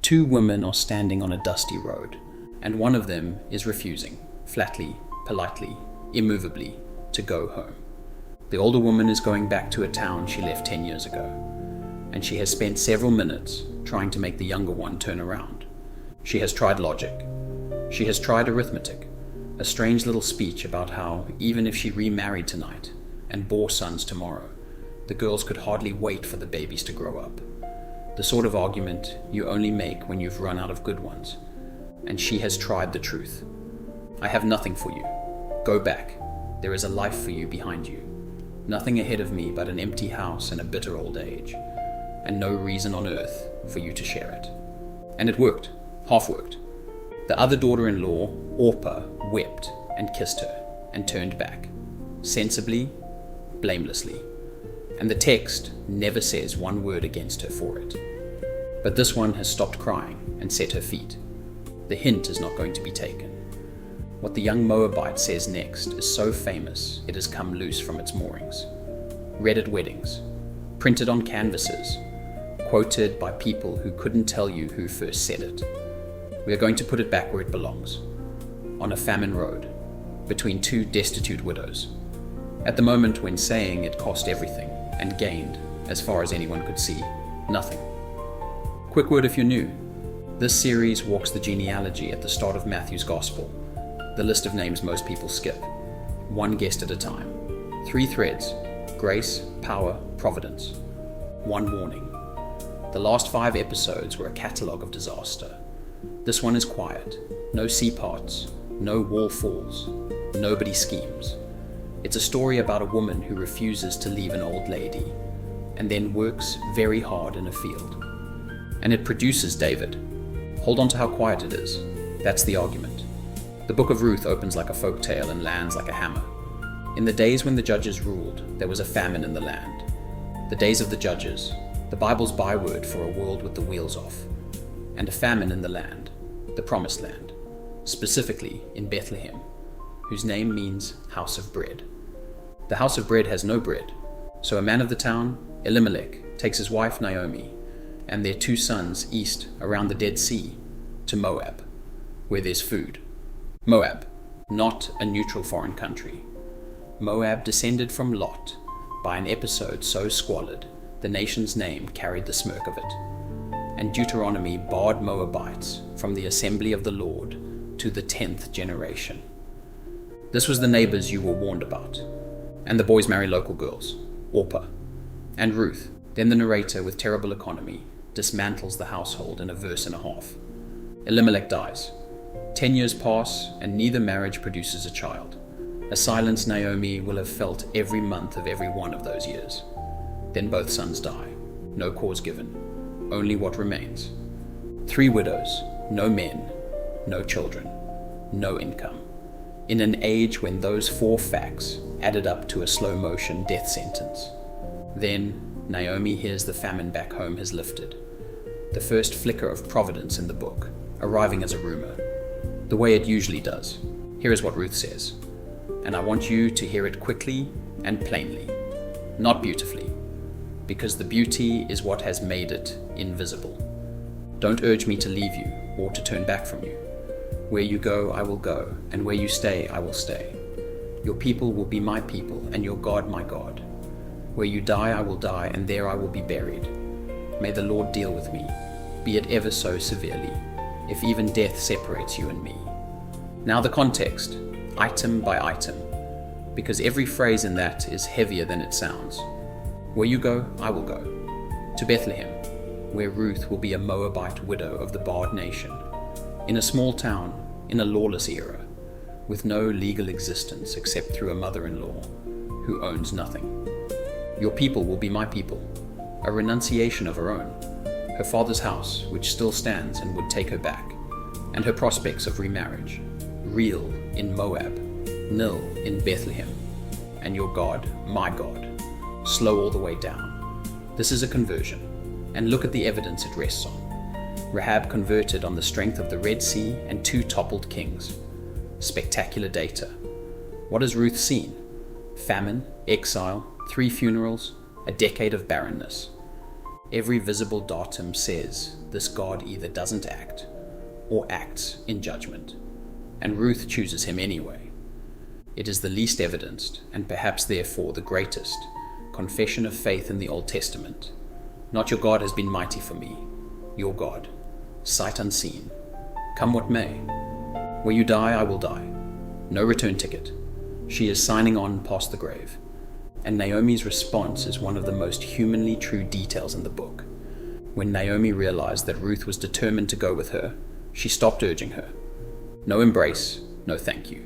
Two women are standing on a dusty road, and one of them is refusing, flatly, politely, immovably, to go home. The older woman is going back to a town she left 10 years ago, and she has spent several minutes trying to make the younger one turn around. She has tried logic. She has tried arithmetic, a strange little speech about how, even if she remarried tonight and bore sons tomorrow, the girls could hardly wait for the babies to grow up. The sort of argument you only make when you've run out of good ones. And she has tried the truth. I have nothing for you. Go back. There is a life for you behind you. Nothing ahead of me but an empty house and a bitter old age, and no reason on earth for you to share it. And it worked. Half worked. The other daughter-in-law, Orpah, wept and kissed her and turned back, sensibly, blamelessly. And the text never says one word against her for it. But this one has stopped crying and set her feet. The hint is not going to be taken. What the young Moabite says next is so famous it has come loose from its moorings. Read at weddings, printed on canvases, quoted by people who couldn't tell you who first said it. We are going to put it back where it belongs, on a famine road, between two destitute widows. At the moment when saying it cost everything, and gained, as far as anyone could see, nothing. Quick word if you're new. This series walks the genealogy at the start of Matthew's Gospel, the list of names most people skip, one guest at a time. 3 threads: grace, power, providence. One warning. The last 5 episodes were a catalogue of disaster. This one is quiet. No sea parts, no wall falls, nobody schemes. It's a story about a woman who refuses to leave an old lady and then works very hard in a field. And it produces David. Hold on to how quiet it is. That's the argument. The book of Ruth opens like a folk tale and lands like a hammer. In the days when the judges ruled, there was a famine in the land. The days of the judges, the Bible's byword for a world with the wheels off. And a famine in the land, the promised land, specifically in Bethlehem, whose name means house of bread. The house of bread has no bread, so a man of the town, Elimelech, takes his wife Naomi and their 2 sons east around the Dead Sea to Moab, where there's food. Moab, not a neutral foreign country. Moab descended from Lot by an episode so squalid the nation's name carried the smirk of it. And Deuteronomy barred Moabites from the assembly of the Lord to the 10th generation. This was the neighbors you were warned about. And the boys marry local girls, Orpah, and Ruth. Then the narrator, with terrible economy, dismantles the household in a verse and a half. Elimelech dies. 10 years pass, and neither marriage produces a child. A silence Naomi will have felt every month of every one of those years. Then both sons die. No cause given. Only what remains. 3 widows, no men, no children, no income. In an age when those 4 facts added up to a slow-motion death sentence. Then Naomi hears the famine back home has lifted. The first flicker of providence in the book, arriving as a rumor, the way it usually does. Here is what Ruth says, and I want you to hear it quickly and plainly, not beautifully, because the beauty is what has made it invisible. Don't urge me to leave you or to turn back from you. Where you go, I will go, and where you stay, I will stay. Your people will be my people, and your God my God. Where you die, I will die, and there I will be buried. May the Lord deal with me, be it ever so severely, if even death separates you and me. Now the context, item by item, because every phrase in that is heavier than it sounds. Where you go, I will go. To Bethlehem, where Ruth will be a Moabite widow of the barred nation, in a small town, in a lawless era, with no legal existence except through a mother-in-law who owns nothing. Your people will be my people, a renunciation of her own, her father's house, which still stands and would take her back, and her prospects of remarriage, real in Moab, nil in Bethlehem, and your God, my God, slow all the way down. This is a conversion, and look at the evidence it rests on. Rahab converted on the strength of the Red Sea and 2 toppled kings. Spectacular data. What has Ruth seen? Famine, exile, 3 funerals, a decade of barrenness. Every visible datum says this God either doesn't act or acts in judgment, and Ruth chooses him anyway. It is the least evidenced, and perhaps therefore the greatest, confession of faith in the Old Testament. Not your God has been mighty for me, your God, sight unseen. Come what may. Where you die, I will die. No return ticket. She is signing on past the grave. And Naomi's response is one of the most humanly true details in the book. When Naomi realized that Ruth was determined to go with her, she stopped urging her. No embrace, no thank you.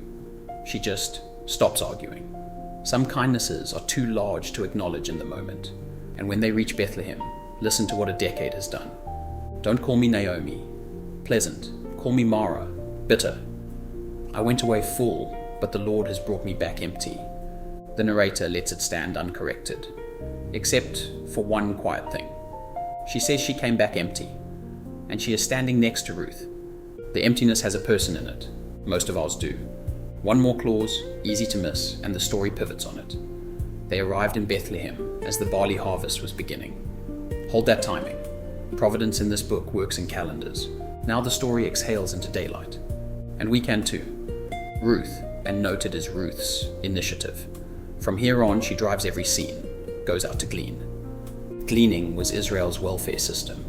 She just stops arguing. Some kindnesses are too large to acknowledge in the moment, and when they reach Bethlehem, listen to what a decade has done. Don't call me Naomi, pleasant. Call me Mara, bitter. I went away full, but the Lord has brought me back empty. The narrator lets it stand uncorrected, except for one quiet thing. She says she came back empty, and she is standing next to Ruth. The emptiness has a person in it. Most of ours do. One more clause, easy to miss, and the story pivots on it. They arrived in Bethlehem as the barley harvest was beginning. Hold that timing. Providence in this book works in calendars. Now the story exhales into daylight. And we can too. Ruth, and note it is Ruth's, initiative. From here on, she drives every scene, goes out to glean. Gleaning was Israel's welfare system.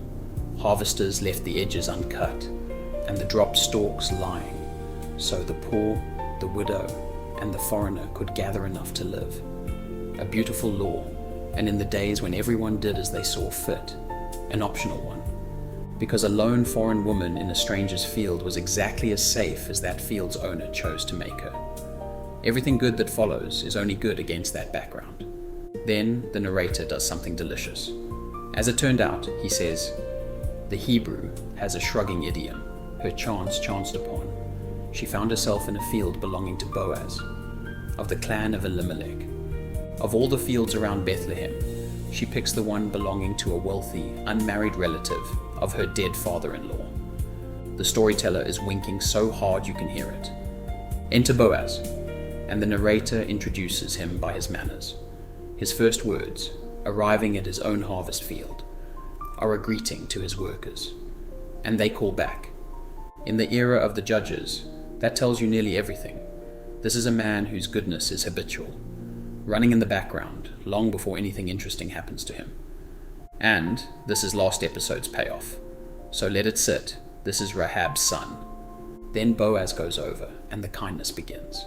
Harvesters left the edges uncut, and the dropped stalks lying, so the poor, the widow, and the foreigner could gather enough to live. A beautiful law, and in the days when everyone did as they saw fit, an optional one. Because a lone foreign woman in a stranger's field was exactly as safe as that field's owner chose to make her. Everything good that follows is only good against that background. Then the narrator does something delicious. As it turned out, he says, the Hebrew has a shrugging idiom, her chance chanced upon. She found herself in a field belonging to Boaz, of the clan of Elimelech. Of all the fields around Bethlehem, she picks the one belonging to a wealthy, unmarried relative of her dead father-in-law. The storyteller is winking so hard you can hear it. Enter Boaz, and the narrator introduces him by his manners. His first words, arriving at his own harvest field, are a greeting to his workers, and they call back. In the era of the judges, that tells you nearly everything. This is a man whose goodness is habitual, running in the background long before anything interesting happens to him. And this is last episode's payoff. So let it sit. This is Rahab's son. Then Boaz goes over, and the kindness begins.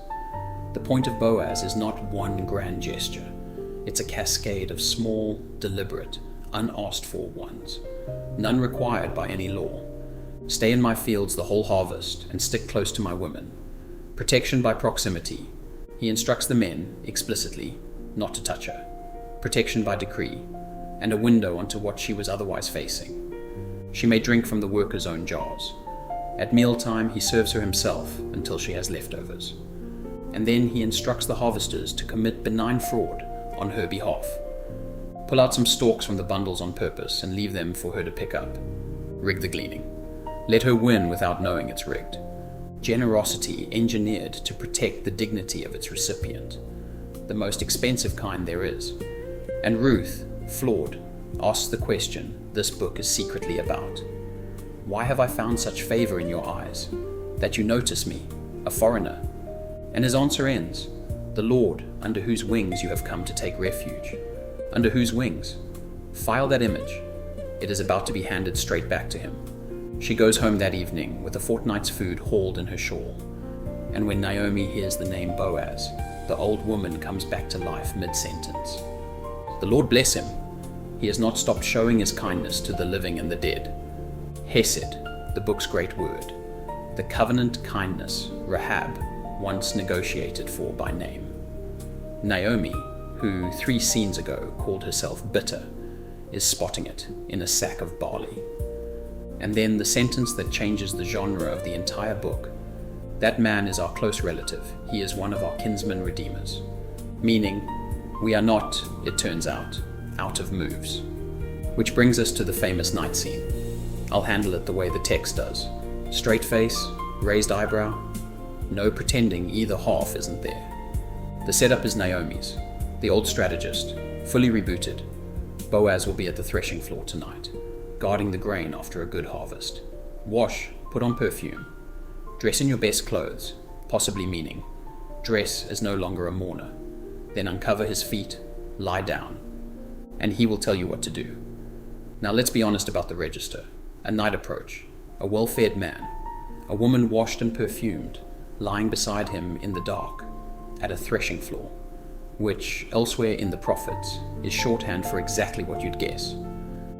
The point of Boaz is not one grand gesture. It's a cascade of small, deliberate, unasked for ones, none required by any law. Stay in my fields the whole harvest, and stick close to my women. Protection by proximity. He instructs the men, explicitly, not to touch her. Protection by decree, and a window onto what she was otherwise facing. She may drink from the workers' own jars. At mealtime, he serves her himself until she has leftovers. And then he instructs the harvesters to commit benign fraud on her behalf. Pull out some stalks from the bundles on purpose and leave them for her to pick up. Rig the gleaning. Let her win without knowing it's rigged. Generosity engineered to protect the dignity of its recipient, the most expensive kind there is. And Ruth, flawed, asks the question this book is secretly about. Why have I found such favor in your eyes, that you notice me, a foreigner? And his answer ends, the Lord, under whose wings you have come to take refuge. Under whose wings? File that image. It is about to be handed straight back to him. She goes home that evening with a fortnight's food hauled in her shawl. And when Naomi hears the name Boaz, the old woman comes back to life mid-sentence. The Lord bless him. He has not stopped showing his kindness to the living and the dead. Hesed, the book's great word. The covenant kindness Rahab once negotiated for by name. Naomi, who 3 scenes ago called herself bitter, is spotting it in a sack of barley. And then the sentence that changes the genre of the entire book. That man is our close relative. He is one of our kinsman redeemers. Meaning, we are not, it turns out of moves. Which brings us to the famous night scene. I'll handle it the way the text does. Straight face, raised eyebrow, no pretending either half isn't there. The setup is Naomi's, the old strategist, fully rebooted. Boaz will be at the threshing floor tonight, guarding the grain after a good harvest. Wash, put on perfume, dress in your best clothes, possibly meaning dress as no longer a mourner. Then uncover his feet, lie down, and he will tell you what to do. Now let's be honest about the register. A night approach, a well-fed man, a woman washed and perfumed, lying beside him in the dark, at a threshing floor, which, elsewhere in the prophets, is shorthand for exactly what you'd guess.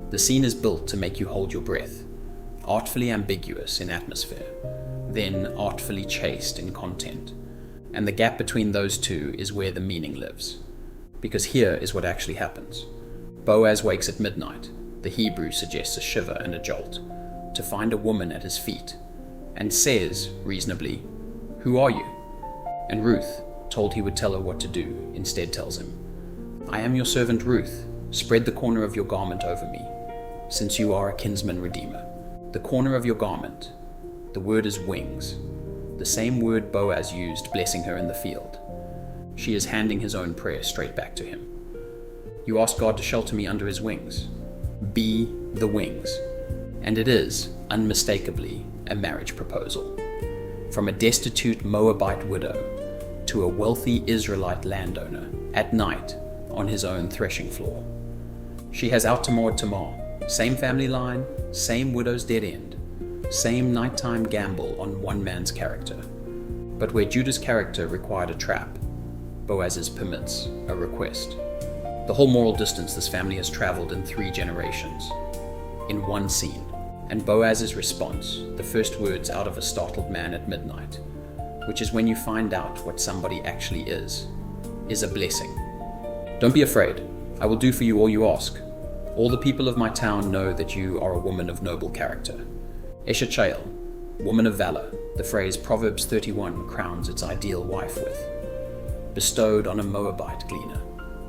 The scene is built to make you hold your breath, artfully ambiguous in atmosphere, then artfully chaste in content. And the gap between those two is where the meaning lives. Because here is what actually happens. Boaz wakes at midnight, the Hebrew suggests a shiver and a jolt, to find a woman at his feet, and says, reasonably, "Who are you?" And Ruth, told he would tell her what to do, instead tells him, "I am your servant Ruth. Spread the corner of your garment over me, since you are a kinsman redeemer." The corner of your garment. The word is wings, the same word Boaz used blessing her in the field. She is handing his own prayer straight back to him. You ask God to shelter me under his wings. Be the wings. And it is, unmistakably, a marriage proposal. From a destitute Moabite widow to a wealthy Israelite landowner at night on his own threshing floor. She has out Tamar, same family line, same widow's dead end, same nighttime gamble on one man's character. But where Judah's character required a trap, Boaz's permits a request. The whole moral distance this family has traveled in 3 generations, in one scene, and Boaz's response, the first words out of a startled man at midnight, which is when you find out what somebody actually is a blessing. Don't be afraid. I will do for you all you ask. All the people of my town know that you are a woman of noble character. Eshet Chayil, woman of valor, the phrase Proverbs 31 crowns its ideal wife with, bestowed on a Moabite gleaner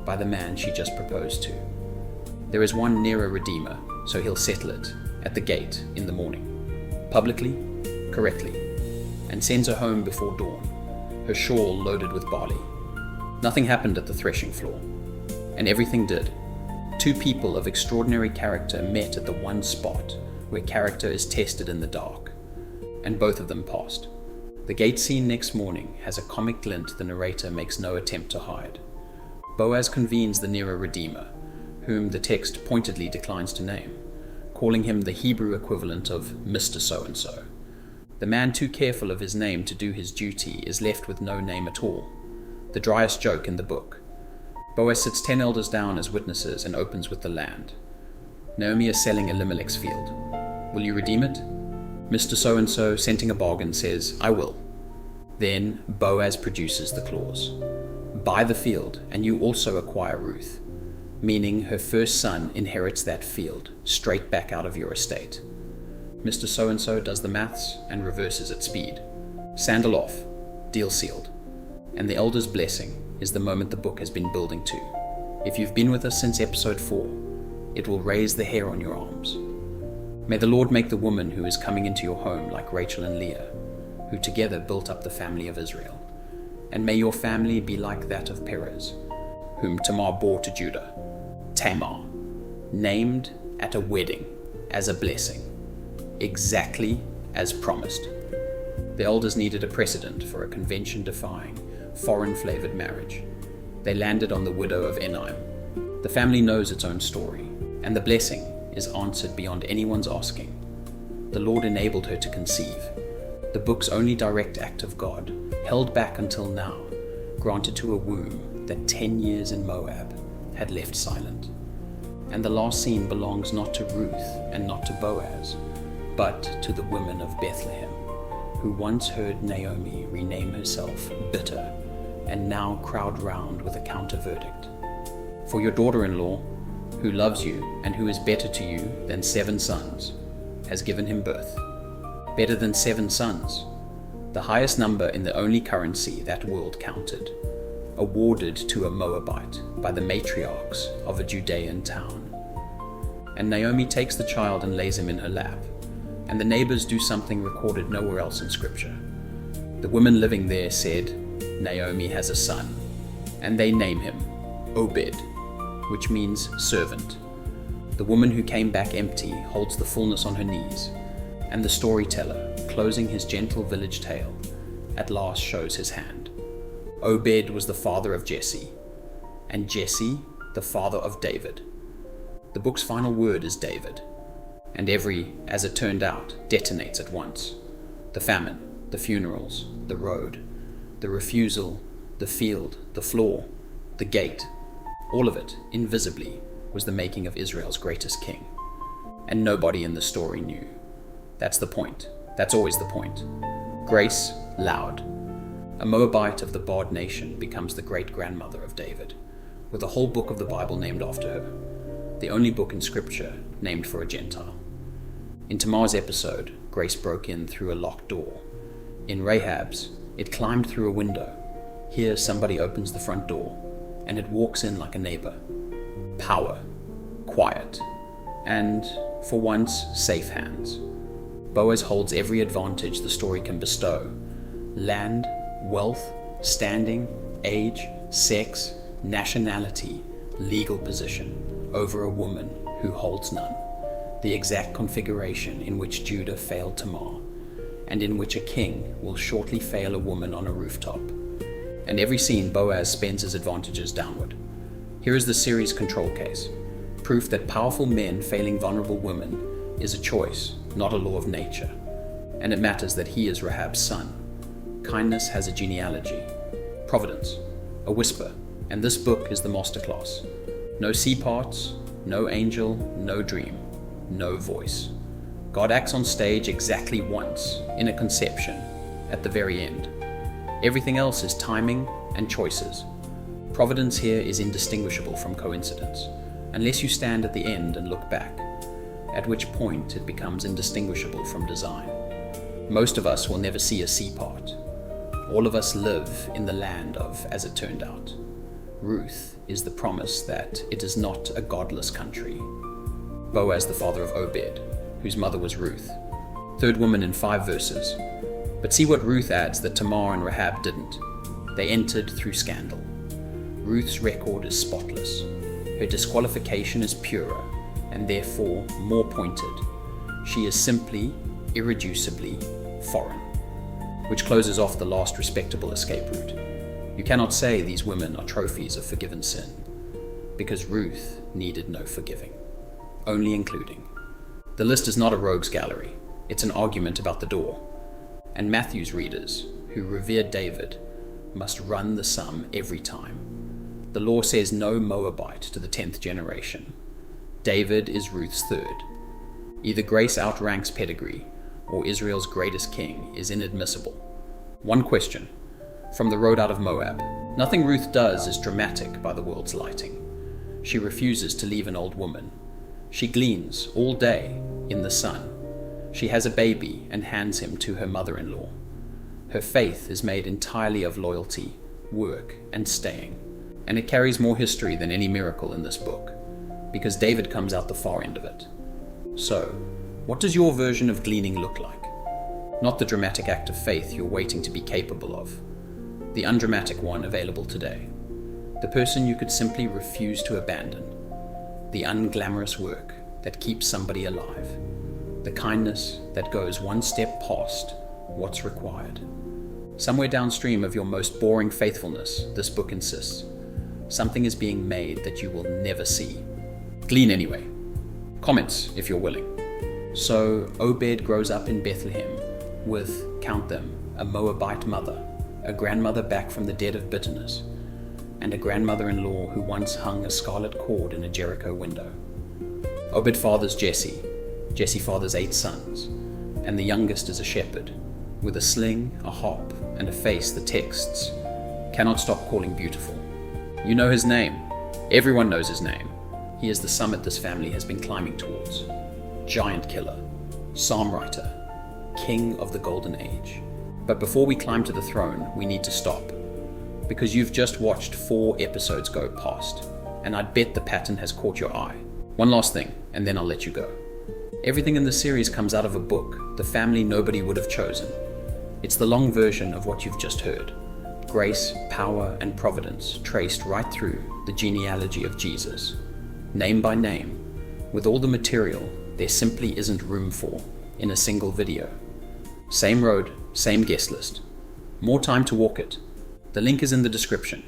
by the man she just proposed to. There is one nearer redeemer, so he'll settle it at the gate in the morning, publicly, correctly, and sends her home before dawn, her shawl loaded with barley. Nothing happened at the threshing floor, and everything did. 2 people of extraordinary character met at the one spot where character is tested in the dark, and both of them passed. The gate scene next morning has a comic glint the narrator makes no attempt to hide. Boaz convenes the nearer redeemer, whom the text pointedly declines to name, calling him the Hebrew equivalent of Mr. So-and-so. The man too careful of his name to do his duty is left with no name at all, the driest joke in the book. Boaz sits 10 elders down as witnesses and opens with the land. Naomi is selling Elimelech's field. Will you redeem it? Mr. So-and-so, scenting a bargain, says, I will. Then Boaz produces the clause. Buy the field, and you also acquire Ruth, meaning her first son inherits that field, straight back out of your estate. Mr. So-and-so does the maths and reverses at speed. Sandal off, deal sealed. And the elder's blessing is the moment the book has been building to. If you've been with us since episode 4, it will raise the hair on your arms. May the Lord make the woman who is coming into your home like Rachel and Leah, who together built up the family of Israel. And may your family be like that of Perez, whom Tamar bore to Judah. Tamar, named at a wedding as a blessing, exactly as promised. The elders needed a precedent for a convention-defying, foreign-flavored marriage. They landed on the widow of Enaim. The family knows its own story, and the blessing is answered beyond anyone's asking. The Lord enabled her to conceive. The book's only direct act of God, held back until now, granted to a womb that 10 years in Moab had left silent. And the last scene belongs not to Ruth and not to Boaz, but to the women of Bethlehem, who once heard Naomi rename herself bitter, and now crowd round with a counter-verdict. For your daughter-in-law, who loves you and who is better to you than 7 sons, has given him birth. Better than 7 sons, the highest number in the only currency that world counted, awarded to a Moabite by the matriarchs of a Judean town. And Naomi takes the child and lays him in her lap, and the neighbors do something recorded nowhere else in Scripture. The women living there said, Naomi has a son, and they name him Obed, which means servant, The woman who came back empty holds the fullness on her knees, and the storyteller, closing his gentle village tale, at last shows his hand. Obed was the father of Jesse, and Jesse the father of David. The book's final word is David, and every, as it turned out, detonates at once. The famine, the funerals, the road, the refusal, the field, the floor, the gate, all of it, invisibly, was the making of Israel's greatest king. And nobody in the story knew. That's the point. That's always the point. Grace, loud. A Moabite of the barred nation becomes the great-grandmother of David, with a whole book of the Bible named after her, the only book in Scripture named for a Gentile. In Tamar's episode, Grace broke in through a locked door. In Rahab's, it climbed through a window. Here somebody opens the front door, and it walks in like a neighbor. Power, quiet, and, for once, safe hands. Boaz holds every advantage the story can bestow: land, wealth, standing, age, sex, nationality, legal position, over a woman who holds none. The exact configuration in which Judah failed Tamar, and in which a king will shortly fail a woman on a rooftop. And every scene Boaz spends his advantages downward. Here is the series control case, proof that powerful men failing vulnerable women is a choice, not a law of nature. And it matters that he is Rahab's son. Kindness has a genealogy. Providence, a whisper, and this book is the masterclass. No C parts, no angel, no dream, no voice. God acts on stage exactly once, in a conception, at the very end. Everything else is timing and choices. Providence here is indistinguishable from coincidence, unless you stand at the end and look back, at which point it becomes indistinguishable from design. Most of us will never see a C part. All of us live in the land of as it turned out. Ruth is the promise that it is not a godless country. Boaz, the father of Obed, whose mother was Ruth. Third woman in 5 verses. But see what Ruth adds that Tamar and Rahab didn't. They entered through scandal. Ruth's record is spotless. Her disqualification is purer, and therefore more pointed. She is simply, irreducibly foreign, which closes off the last respectable escape route. You cannot say these women are trophies of forgiven sin, because Ruth needed no forgiving, only including. The list is not a rogues gallery, it's an argument about the door. And Matthew's readers, who revered David, must run the sum every time. The law says no Moabite to the 10th generation. David is Ruth's third. Either grace outranks pedigree, or Israel's greatest king is inadmissible. One question. From the road out of Moab. Nothing Ruth does is dramatic by the world's lighting. She refuses to leave an old woman. She gleans all day in the sun. She has a baby and hands him to her mother-in-law. Her faith is made entirely of loyalty, work, and staying. And it carries more history than any miracle in this book, because David comes out the far end of it. So, what does your version of gleaning look like? Not the dramatic act of faith you're waiting to be capable of. The undramatic one available today. The person you could simply refuse to abandon. The unglamorous work that keeps somebody alive. The kindness that goes one step past what's required. Somewhere downstream of your most boring faithfulness, this book insists, something is being made that you will never see. Glean anyway. Comments if you're willing. So Obed grows up in Bethlehem with, count them, a Moabite mother, a grandmother back from the dead of bitterness, and a grandmother-in-law who once hung a scarlet cord in a Jericho window. Obed fathers Jesse. Jesse fathers 8 sons, and the youngest is a shepherd, with a sling, a harp, and a face the texts cannot stop calling beautiful. You know his name. Everyone knows his name. He is the summit this family has been climbing towards. Giant killer, psalm writer, king of the golden age. But before we climb to the throne, we need to stop, because you've just watched 4 episodes go past, and I'd bet the pattern has caught your eye. One last thing, and then I'll let you go. Everything in the series comes out of a book, the family nobody would have chosen. It's the long version of what you've just heard. Grace, power, and providence traced right through the genealogy of Jesus, name by name, with all the material there simply isn't room for in a single video. Same road, same guest list. More time to walk it. The link is in the description.